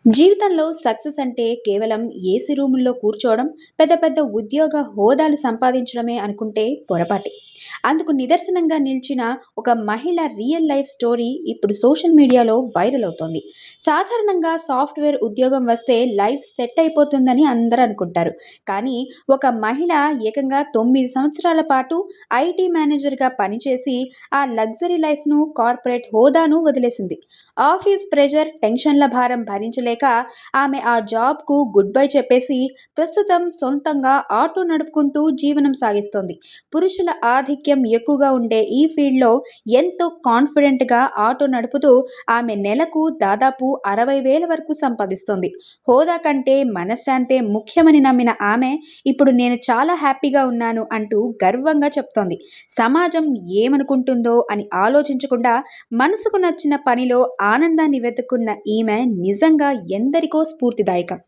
జీవితంలో సక్సెస్ అంటే కేవలం ఏసీ రూముల్లో కూర్చోవడం, పెద్ద పెద్ద ఉద్యోగ హోదాలు సంపాదించడమే అనుకుంటే పొరపాటే. అందుకు నిదర్శనంగా నిలిచిన ఒక మహిళ రియల్ లైఫ్ స్టోరీ ఇప్పుడు సోషల్ మీడియాలో వైరల్ అవుతోంది. సాధారణంగా సాఫ్ట్‌వేర్ ఉద్యోగం వస్తే లైఫ్ సెట్ అయిపోతుందని అందరూ అనుకుంటారు. కానీ ఒక మహిళ ఏకంగా 9 సంవత్సరాల పాటు ఐటీ మేనేజర్‌గా పనిచేసి ఆ లగ్జరీ లైఫ్‌ను, కార్పొరేట్ హోదాను వదిలేసింది. ఆఫీస్ ప్రెషర్, టెన్షన్ల భారం భరించలేక ఆమె ఆ జాబ్‌కు గుడ్ బై చెప్పేసి ప్రస్తుతం సొంతంగా ఆటో నడుపుకుంటూ జీవనం సాగిస్తోంది. పురుషుల ఆధిక్యం ఎక్కువగా ఉండే ఈ ఫీల్డ్‌లో ఎంతో కాన్ఫిడెంట్‌గా ఆటో నడుపుతూ ఆమె నెలకు దాదాపు 60,000 వరకు సంపాదిస్తోంది. హోదా కంటే మనశ్శాంతే ముఖ్యమని నమ్మిన ఆమె ఇప్పుడు నేను చాలా హ్యాపీగా ఉన్నాను అంటూ గర్వంగా చెప్తోంది. సమాజం ఏమనుకుంటుందో అని ఆలోచించకుండా మనసుకు నచ్చిన పనిలో ఆనందాన్ని వెతుక్కున్న ఈమె నిజంగా ఎందరికో స్ఫూర్తిదాయకం.